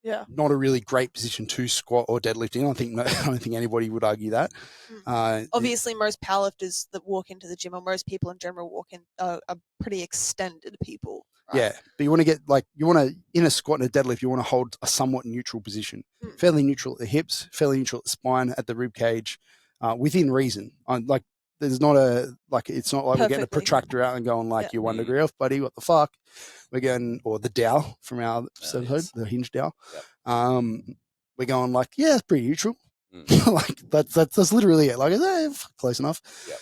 not a really great position to squat or deadlift in. I don't think anybody would argue that. Obviously, most powerlifters that walk into the gym, or most people in general walk in, are pretty extended people. Right. Yeah, but you want to get in a squat and a deadlift, you want to hold a somewhat neutral position, Mm. fairly neutral at the hips, fairly neutral at the spine, at the rib cage, within reason. There's not it's not like we're getting a Perfectly. protractor out and going like, Yeah. you're 1 degree off, buddy, what the fuck? We're going, or the dowel from our episode, the hinge dowel. Yep. We're going like, yeah, it's pretty neutral. Mm. Like that's literally it. Like, close enough. Yep.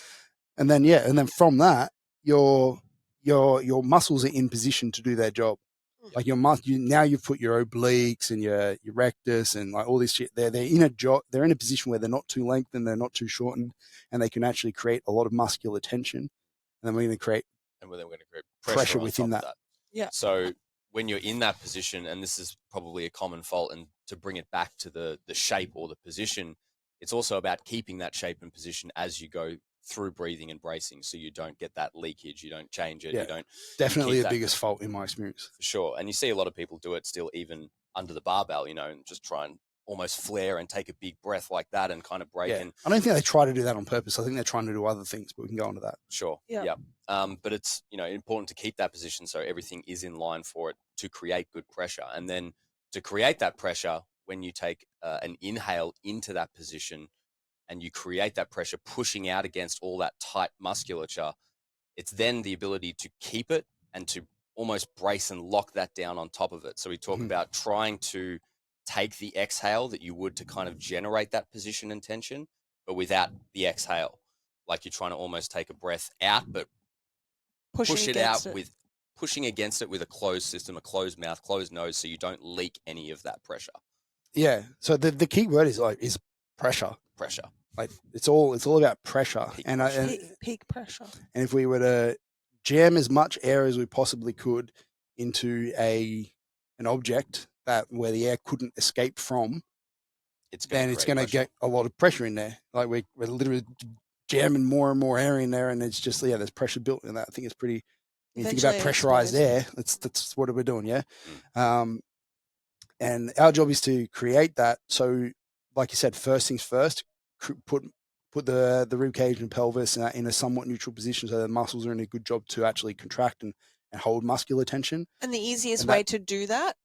And then from that, your muscles are in position to do their job. Like now you've put your obliques and your rectus and like all this shit. They're in a position where they're not too lengthened, they're not too shortened, and they can actually create a lot of muscular tension. And then we're going to create pressure within that. Yeah. So when you're in that position, and this is probably a common fault, and to bring it back to the shape or the position, it's also about keeping that shape and position as you go through breathing and bracing, so you don't get that leakage, you don't change it, Yeah. you don't. Definitely the biggest fault in my experience. For sure. And you see a lot of people do it still even under the barbell, and just try and almost flare and take a big breath like that and kind of break. Yeah. And I don't think they try to do that on purpose. I think they're trying to do other things, but we can go into that. Sure. Yeah. But it's, important to keep that position so everything is in line for it to create good pressure. And then to create that pressure, when you take an inhale into that position and you create that pressure pushing out against all that tight musculature, it's then the ability to keep it and to almost brace and lock that down on top of it. So we talk about trying to take the exhale that you would to kind of generate that position and tension, but without the exhale. Like you're trying to almost take a breath out, but push it out with pushing against it with a closed system, a closed mouth, closed nose, so you don't leak any of that pressure. Yeah. So the key word is pressure. Pressure. Like it's all about pressure. Peak pressure. And if we were to jam as much air as we possibly could into an object where the air couldn't escape from, it's going to get a lot of pressure in there. Like we're literally jamming more and more air in there, and it's just there's pressure built in that. I think it's pretty. When you think about pressurized air, that's what we're doing, yeah. And our job is to create that. So, like you said, first things first, put the rib cage and pelvis in a somewhat neutral position, so the muscles are in a good job to actually contract and hold muscular tension. And the easiest way to do that,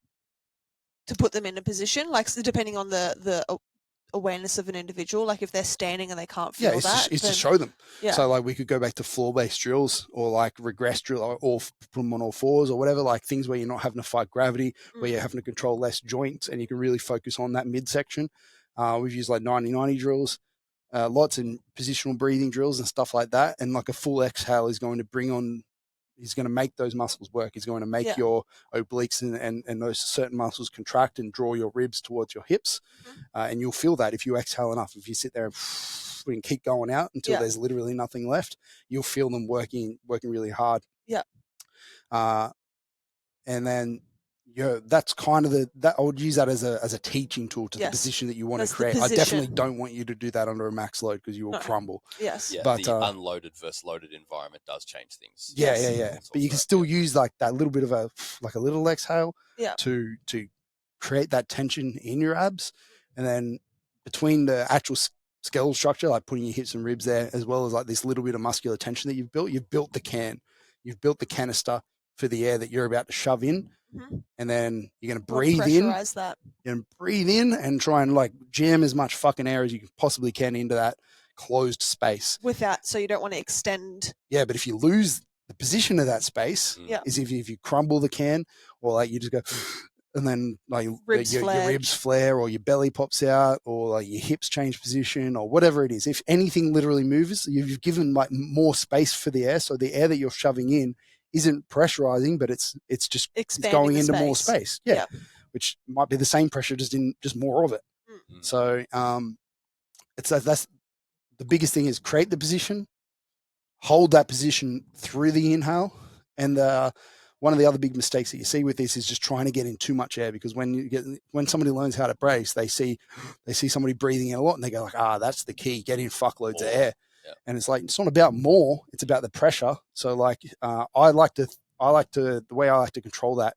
to put them in a position, like depending on the awareness of an individual, like if they're standing and they can't feel it's to show them. Yeah. So like we could go back to floor-based drills or like regress drill or put them on all fours or whatever, like things where you're not having to fight gravity, where you're having to control less joints and you can really focus on that midsection. We've used like 90-90 drills, lots in positional breathing drills and stuff like that. And like a full exhale is going to he's going to make those muscles work. He's going to make your obliques and those certain muscles contract and draw your ribs towards your hips. And you'll feel that if you exhale enough. If you sit there and keep going out until there's literally nothing left, you'll feel them working really hard. Yeah. And then that's kind of I would use that as a teaching tool to the position that you want to create. I definitely don't want you to do that under a max load because you will crumble. Yes. Yeah, but the unloaded versus loaded environment does change things. Yeah. But you can still use like that little bit of a little exhale to create that tension in your abs. And then between the actual skeletal structure, like putting your hips and ribs there, as well as like this little bit of muscular tension that you've built the can. You've built the canister for the air that you're about to shove in. And then you're going to breathe in. That. You're going to breathe in and try and like jam as much fucking air as you possibly can into that closed space. So you don't want to extend. Yeah, but if you lose the position of that space, is if you crumble the can or like you just go, and then like your ribs flare or your belly pops out or like your hips change position or whatever it is. If anything literally moves, you've given like more space for the air. So the air that you're shoving in isn't pressurizing, but it's just going into more space. Yeah. Which might be the same pressure, just more of it. So that's the biggest thing is create the position, hold that position through the inhale. And one of the other big mistakes that you see with this is just trying to get in too much air, because when somebody learns how to brace, they see somebody breathing in a lot and they go like, that's the key, get in fuckloads of air. Yeah. And it's like, it's not about more, it's about the pressure. So like, the way I like to control that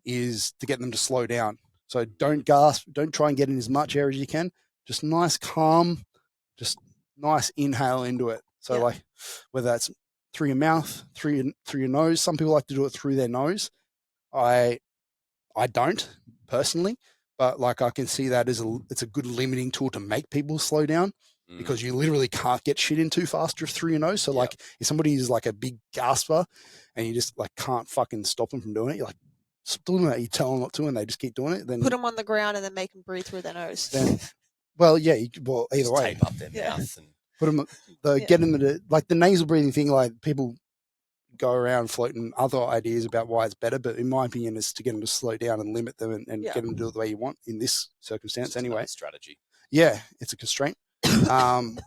is to get them to slow down. So don't gasp, don't try and get in as much air as you can. Just nice, calm, just nice inhale into it. So like whether that's through your mouth, through your nose, some people like to do it through their nose I don't personally, but like I can see that as it's a good limiting tool to make people slow down because you literally can't get shit in too fast through your nose. So like if somebody is like a big gasper and you just like can't fucking stop them from doing it, you're like, stop doing that. You tell them not to, and they just keep doing it. Then Put them on the ground and then make them breathe through their nose. Then, well, yeah, either Just way, tape up their mouth and put them. Get them to like the nasal breathing thing. Like people go around floating other ideas about why it's better, but in my opinion, it's to get them to slow down and limit them and get them to do it the way you want in this circumstance. Anyway, strategy. Yeah, it's a constraint. And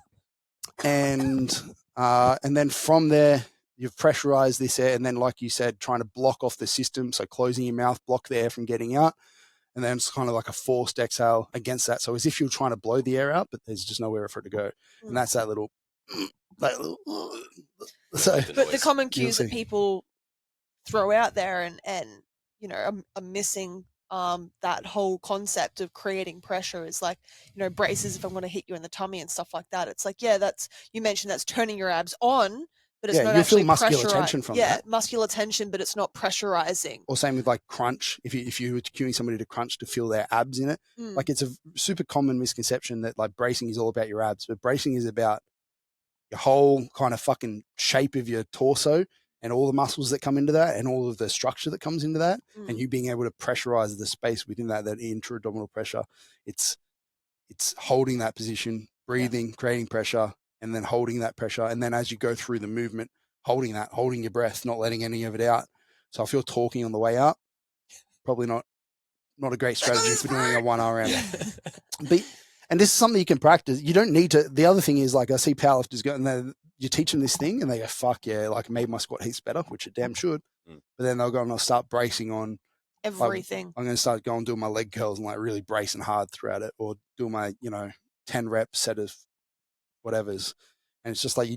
then from there, you've pressurized this air, and then, like you said, trying to block off the system. So closing your mouth, block the air from getting out. And then it's kind of like a forced exhale against that. So as if you're trying to blow the air out, but there's just nowhere for it to go. And that's that little. So, but the common cues that people throw out there and you know are missing that whole concept of creating pressure is like, you know, braces if I'm going to hit you in the tummy and stuff like that. It's like, yeah, that's, you mentioned that's turning your abs on, but it's not actually feel muscular tension from that. Muscular tension, but it's not pressurizing. Or same with like crunch. If you were cueing somebody to crunch to feel their abs in it, like it's a super common misconception that like bracing is all about your abs, but bracing is about your whole kind of fucking shape of your torso and all the muscles that come into that and all of the structure that comes into that, and you being able to pressurize the space within that intra-abdominal pressure. It's holding that position, breathing, creating pressure, and then holding that pressure. And then as you go through the movement, holding your breath, not letting any of it out. So if you're talking on the way up, probably not a great strategy for doing a 1 RM. And this is something you can practice. You don't need to. The other thing is, like, I see powerlifters go and you teach them this thing and they go, fuck yeah, like it made my squat heaps better, which it damn should. But then they'll go and they'll start bracing on everything. Like, I'm going to start going doing my leg curls and like really bracing hard throughout it, or doing my 10 rep set of whatever's, and it's just like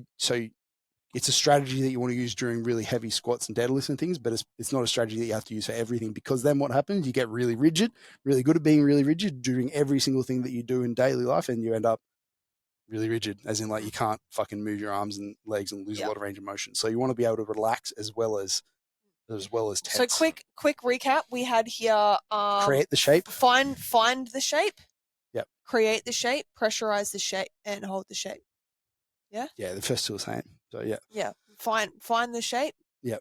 it's a strategy that you want to use during really heavy squats and deadlifts and things, but it's not a strategy that you have to use for everything, because then what happens, you get really rigid, really good at being really rigid during every single thing that you do in daily life, and you end up really rigid, as in like you can't fucking move your arms and legs and lose a lot of range of motion. So you want to be able to relax as well as tense. So quick recap. We had here create the shape. Find the shape. Yep. Create the shape, pressurize the shape, and hold the shape. Yeah? Yeah, the first two are the same. So yeah. Yeah. Find the shape. Yep.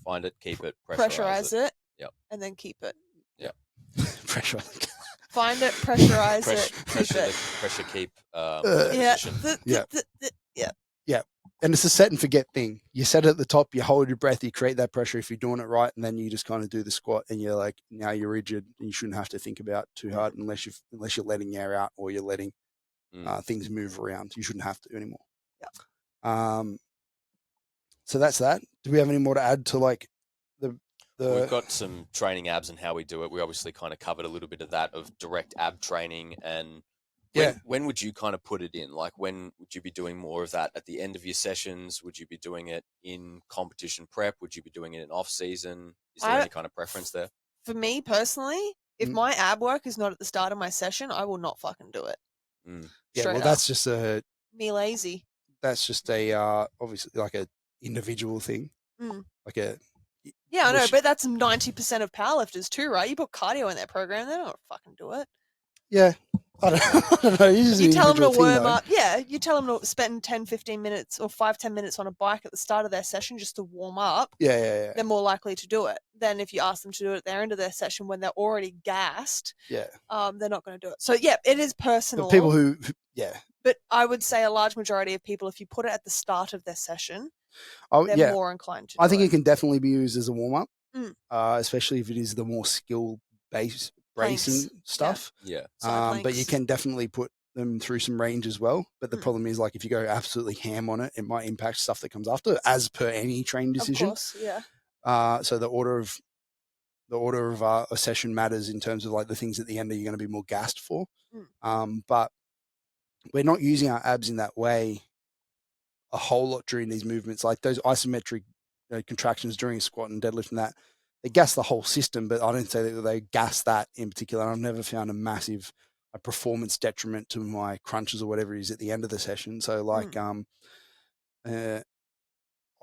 Find it, keep it, pressurize it. Yep. And then keep it. Yep. Pressurize. Find it, pressurize it, pressure keep. Yeah. And it's a set and forget thing. You set it at the top, you hold your breath, you create that pressure if you're doing it right, and then you just kind of do the squat, and you're like, now you're rigid, and you shouldn't have to think about too hard unless you're letting air out or you're letting things move around. You shouldn't have to anymore. Yeah. So that's that. Do we have any more to add to like the? We've got some training abs and how we do it. We obviously kind of covered a little bit of that, of direct ab training. And when would you kind of put it in? Like, when would you be doing more of that at the end of your sessions? Would you be doing it in competition prep? Would you be doing it in off season? Is there any kind of preference there? For me personally, if my ab work is not at the start of my session, I will not fucking do it. Yeah, well, that's just me lazy. That's just a obviously like a individual thing. Like a I know, but that's 90% of powerlifters too, right? You put cardio in their program, they don't fucking do it. Yeah. I don't know. You tell them to warm up. Yeah, you tell them to spend 10, 15 minutes or 5-10 minutes on a bike at the start of their session just to warm up. Yeah. They're more likely to do it than if you ask them to do it at their end of their session when they're already gassed. Yeah. They're not going to do it. So, yeah, it is personal. But people who But I would say a large majority of people, if you put it at the start of their session, they're more inclined to do I think it. it can definitely be used as a warm-up, especially if it is the more skill-based bracing stuff. Yeah. But you can definitely put them through some range as well. But the problem is, like, if you go absolutely ham on it, it might impact stuff that comes after, as per any training decision. Of course, yeah. So the order of a session matters in terms of like the things at the end that you're going to be more gassed for. But we're not using our abs in that way a whole lot during these movements, like those isometric contractions during a squat and deadlift and that. They gas the whole system, but I don't say that they gas that in particular. I've never found a massive performance detriment to my crunches or whatever it is at the end of the session. So like, I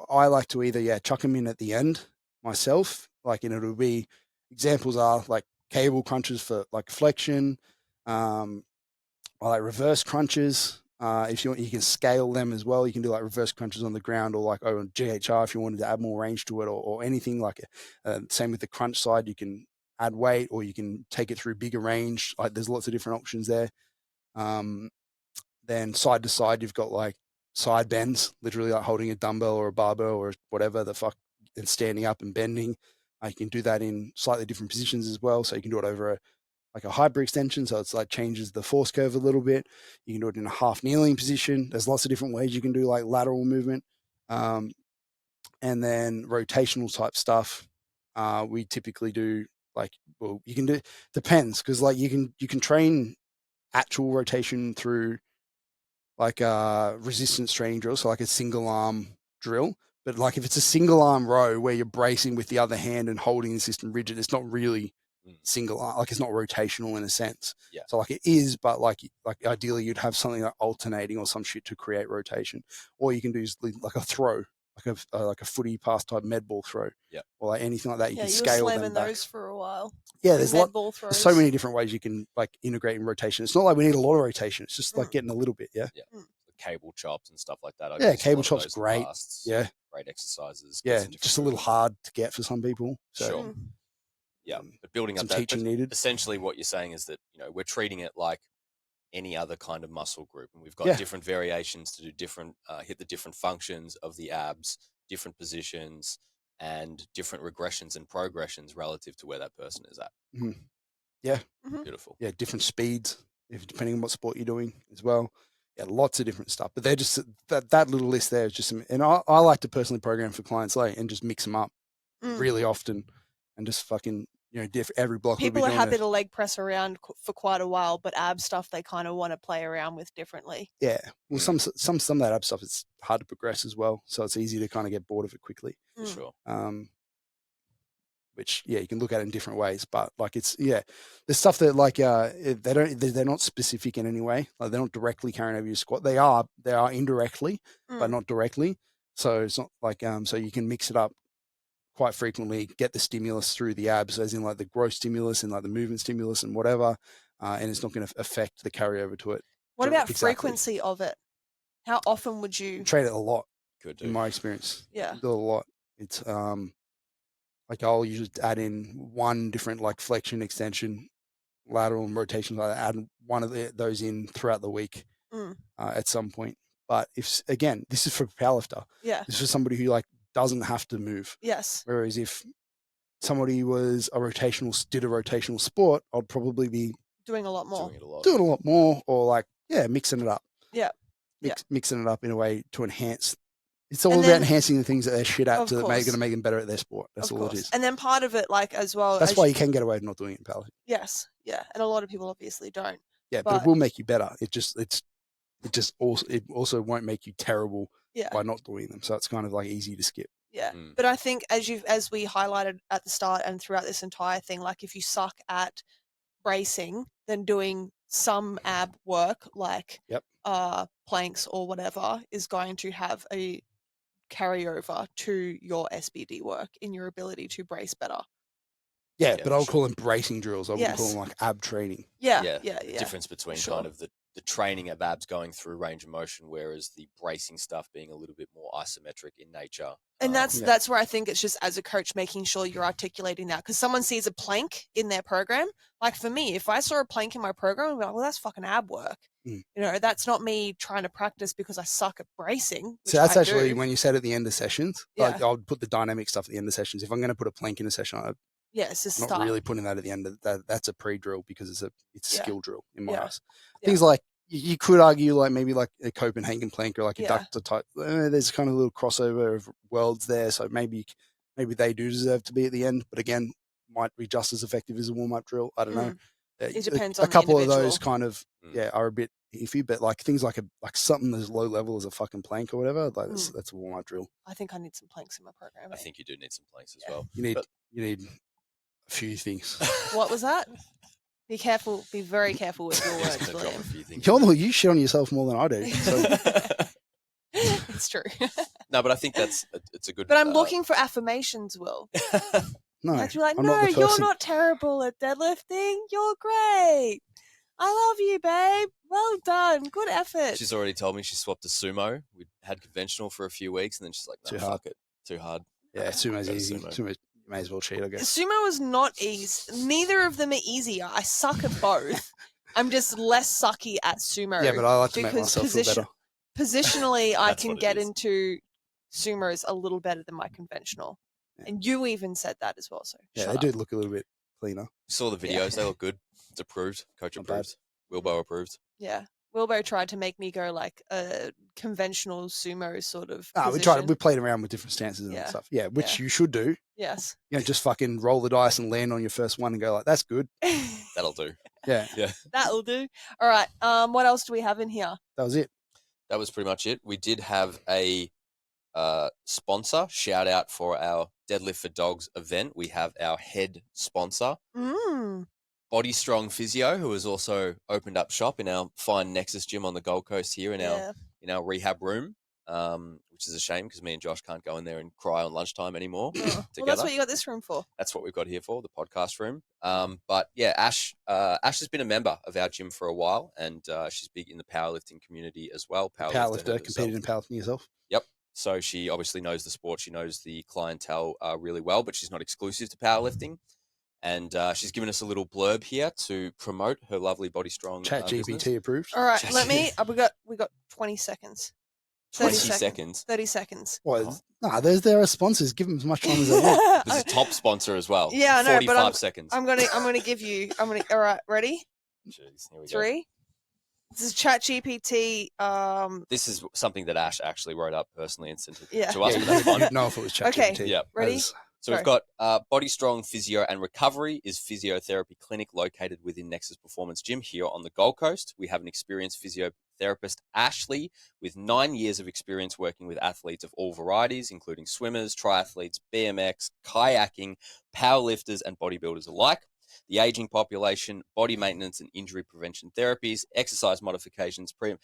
like to either chuck them in at the end myself, Like, and it'll be examples are like cable crunches for like flexion, or like reverse crunches. If you want, you can scale them as well. You can do like reverse crunches on the ground or like over GHR if you wanted to add more range to it, or anything like it. Same with the crunch side, you can add weight or you can take it through bigger range. Like there's lots of different options there. Then side to side, you've got like side bends, literally like holding a dumbbell or a barbell or whatever the fuck, and standing up and bending. You can do that in slightly different positions as well. So you can do it over like a hyper extension. So it's like changes the force curve a little bit. You can do it in a half kneeling position. There's lots of different ways you can do like lateral movement. And then rotational type stuff. We typically do like, well, you can do, depends. Cause like you can train actual rotation through like a resistance training drill. So like a single arm drill. But like if it's a single arm row where you're bracing with the other hand and holding the system rigid, it's not really single arm, like it's not rotational in a sense. Yeah. So like it is, but like ideally you'd have something like alternating or some shit to create rotation. Or you can do like a throw, like a footy pass type med ball throw. Yeah. Or like anything like that. You can you scale were them slamming back. those for a while. Yeah, there's there's so many different ways you can like integrate in rotation. It's not like we need a lot of rotation. It's just like getting a little bit. Yeah. Yeah. Cable chops and stuff like that. Yeah, cable chops great. Yeah, great exercises. Yeah, just a little hard to get for some people. So, sure. Yeah, but building up some that teaching needed. Essentially, what you're saying is that we're treating it like any other kind of muscle group, and we've got different variations to do different hit the different functions of the abs, different positions, and different regressions and progressions relative to where that person is at. Mm-hmm. Yeah, beautiful. Yeah, different speeds, depending on what sport you're doing as well. Yeah, lots of different stuff. But they're just that little list there is just some, and I like to personally program for clients like and just mix them up really often, and just fucking every block. People are happy to leg press around for quite a while, but ab stuff they kind of want to play around with differently. Yeah, well, some of that ab stuff is hard to progress as well, so it's easy to kind of get bored of it quickly. For sure. Which you can look at it in different ways, but like there's stuff that like they're not specific in any way. Like they're not directly carrying over your squat. They are indirectly, but not directly. So it's not like so you can mix it up quite frequently, get the stimulus through the abs, as in like the growth stimulus and like the movement stimulus and whatever, and it's not going to affect the carryover to it. What about frequency of it? How often would you train it? A lot. Good, in my experience. Yeah, do a lot. It's like I'll usually add in one different like flexion, extension, lateral, and rotation. I add one of those in throughout the week at some point. But if again, this is for a powerlifter. Yeah, this is for somebody who like doesn't have to move. Yes. Whereas if somebody was did a rotational sport, I'd probably be doing a lot more. Doing a lot more, or like mixing it up. Yeah. Mixing it up in a way to enhance. It's all about enhancing the things that they're shit at that are going to make them better at their sport. That's all it is. And then part of it, like as well. That's why you can get away with not doing it in powerlifting. Yes, yeah, and a lot of people obviously don't. Yeah, but it will make you better. It also won't make you terrible by not doing them. So it's kind of like easy to skip. Yeah, but I think as we highlighted at the start and throughout this entire thing, like if you suck at bracing, then doing some ab work like planks or whatever is going to have a carryover to your SBD work in your ability to brace better. Yeah, but I'll call them bracing drills. I wouldn't call them like ab training. Yeah. Difference between kind of the training of abs going through range of motion, whereas the bracing stuff being a little bit more isometric in nature. And that's where I think it's just as a coach making sure you're articulating that, because someone sees a plank in their program. Like for me, if I saw a plank in my program, I'd be like, well, that's fucking ab work. That's not me trying to practice because I suck at bracing. So that's actually when you said at the end of sessions, like I'll put the dynamic stuff at the end of sessions. If I'm going to put a plank in a session, I'm not really putting that at the end of that. That's a pre-drill because it's a skill drill in my eyes. Things like you could argue like maybe like a Copenhagen plank or like a ductor type. There's kind of a little crossover of worlds there, so maybe they do deserve to be at the end. But again, might be just as effective as a warm-up drill. I don't know. It depends on a couple the of those kind of are a bit iffy, but like things like something as low level as a fucking plank or whatever, like that's a warm-up drill. I think I need some planks in my program. I think you do need some planks as well. You need a few things. What was that? Be careful. Be very careful with your words, William. You shit on yourself more than I do. So. It's true. No, but I think it's a good. But I'm looking for affirmations, Will. No, You have to be like, I'm no, not the you're person. not terrible at deadlifting. You're great. I love you, babe. Well done. Good effort. She's already told me she swapped to sumo. We had conventional for a few weeks, and then she's like, "No, Too hard. fuck it, too hard." Yeah, sumo's Go to easy. sumo. Sumo, you may as well cheat, I guess. Sumo is not easy. Neither of them are easier. I suck at both. I'm just less sucky at sumo. Yeah, but I like to make because myself feel better. Positionally, I That's can what it get is. into sumos a little better than my conventional. Yeah. And you even said that as well. So Yeah, shut they up. do look a little bit cleaner. Saw the videos; Yeah. they look good. It's approved. Coach Not bad. approved. Wilbo approved. Yeah. Wilbo tried to make me go like a conventional sumo sort of We played around with different stances and Yeah. stuff. Yeah, which Yeah. you should do. Yes. You know, just fucking roll the dice and land on your first one and go like, that's good. That'll do. Yeah, That'll do. All right. What else do we have in here? that was it. That was pretty much it. We did have a sponsor shout out for our Deadlift for Dogs event. We have our head sponsor, Body Strong Physio, who has also opened up shop in our fine Nexus gym on the Gold Coast here in our rehab room, which is a shame because me and Josh can't go in there and cry on lunchtime anymore. Well, that's what you got this room for. That's what we've got here for, the podcast room. But yeah, Ash has been a member of our gym for a while, and she's big in the powerlifting community as well. Powerlifter, competed in powerlifting yourself. Yep. So she obviously knows the sport. She knows the clientele really well, but she's not exclusive to powerlifting. And she's given us a little blurb here to promote her lovely Body Strong business. ChatGPT approved. All right, we got 20 seconds. 20 seconds. 30 seconds. Well, there are sponsors. Give them as much time as they want. There's a top sponsor as well. Yeah, I know, 45 seconds. I'm gonna give you. All right, ready? Jeez, here we go. 3. This is ChatGPT. This is something that Ash actually wrote up personally and sent it Yeah. to us. Yeah, but that's fine. you'd know if it was ChatGPT. Okay. Yep. Ready? So we've got Body Strong Physio and Recovery is physiotherapy clinic located within Nexus Performance Gym here on the Gold Coast. We have an experienced physiotherapist, Ashley, with 9 years of experience working with athletes of all varieties, including swimmers, triathletes, BMX, kayaking, powerlifters, and bodybuilders alike. The aging population, body maintenance and injury prevention therapies, exercise modifications, I'm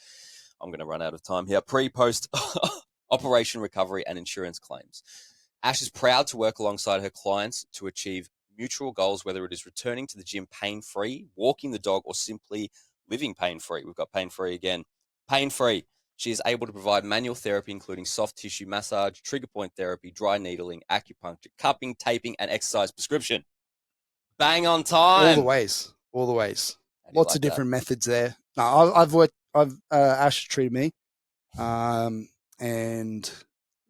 going to run out of time here, pre-post operation recovery and insurance claims. Ash is proud to work alongside her clients to achieve mutual goals, whether it is returning to the gym pain-free, walking the dog, or simply living pain-free. We've got pain-free again. Pain-free. She is able to provide manual therapy, including soft tissue massage, trigger point therapy, dry needling, acupuncture, cupping, taping, and exercise prescription. Bang on time. All the ways. How do you Lots like of that? different methods there. No, Ash treated me, and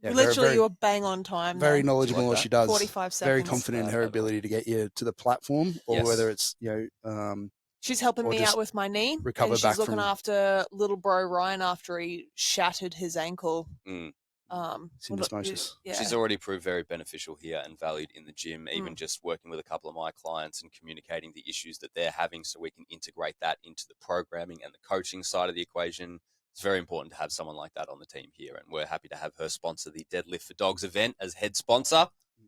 yeah, Literally, you were bang on time. very there. knowledgeable in like what that? she does. 45 seconds. Very confident in her ability to get you to the platform, or Yes. whether it's She's helping or me just out with my knee, recover and she's back looking from- after little bro Ryan after he shattered his ankle. syndesmosis. Yeah. She's already proved very beneficial here and valued in the gym, even just working with a couple of my clients and communicating the issues that they're having so we can integrate that into the programming and the coaching side of the equation. It's very important to have someone like that on the team here, and we're happy to have her sponsor the Deadlift for Dogs event as head sponsor.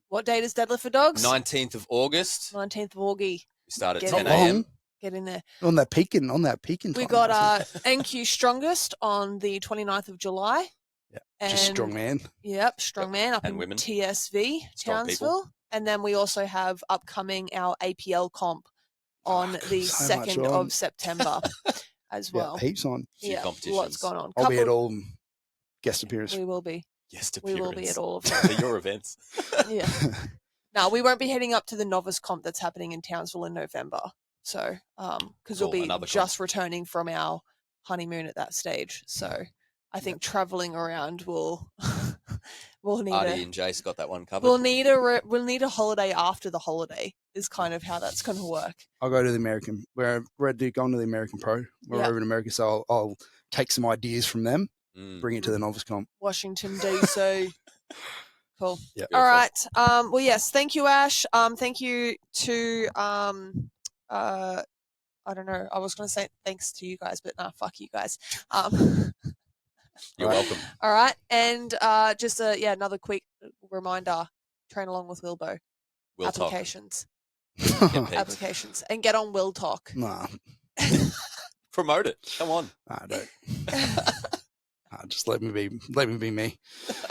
What date is Deadlift for Dogs? 19th of August. 19th of August. We start at Get 10 it. a.m. Long. Get in there. On that peaking We time, got I think. NQ Strongest on the 29th of July. Yeah, just strong man. Yep, strong man up And in women. TSV, Strong people. Townsville. And then we also have upcoming our APL comp on the so much 2nd on. of September as well. Yeah, heaps on. Few Yeah, competitions. lots going on. I'll be at all of them. Guest appearance. We will be. Guest We appearance. will be at all of them. For your events. Yeah. No, we won't be heading up to the novice comp that's happening in Townsville in November. So, because Cool, we'll be another just returning from our honeymoon at that stage. So, I think traveling around will we'll need Artie a and Jace got that one covered. we'll need a holiday after the holiday is kind of how that's going to work. I'll go to the American. We're going to the American Pro. We're Yeah. over in America, so I'll take some ideas from them, Mm. bring it to the novice comp. Washington DC. Cool. Yeah. All right. Well, yes. Thank you, Ash. Thank you to I don't know. I was going to say thanks to you guys, but nah, fuck you guys. You're Right. welcome. All right, and just another quick reminder: train along with Wilbo. We'll talk. applications, Get pegged. applications, and get on Will Talk. Nah, Promote it. Come on. I don't. Just let me be me.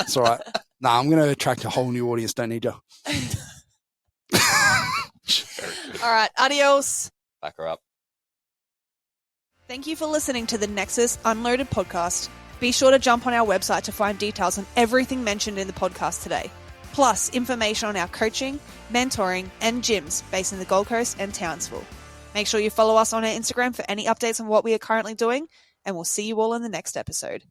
It's all right. Nah, I'm going to attract a whole new audience. Don't need you. All right, adios. Back her up. Thank you for listening to the Nexus Unloaded podcast. Be sure to jump on our website to find details on everything mentioned in the podcast today, plus information on our coaching, mentoring, and gyms based in the Gold Coast and Townsville. Make sure you follow us on our Instagram for any updates on what we are currently doing, and we'll see you all in the next episode.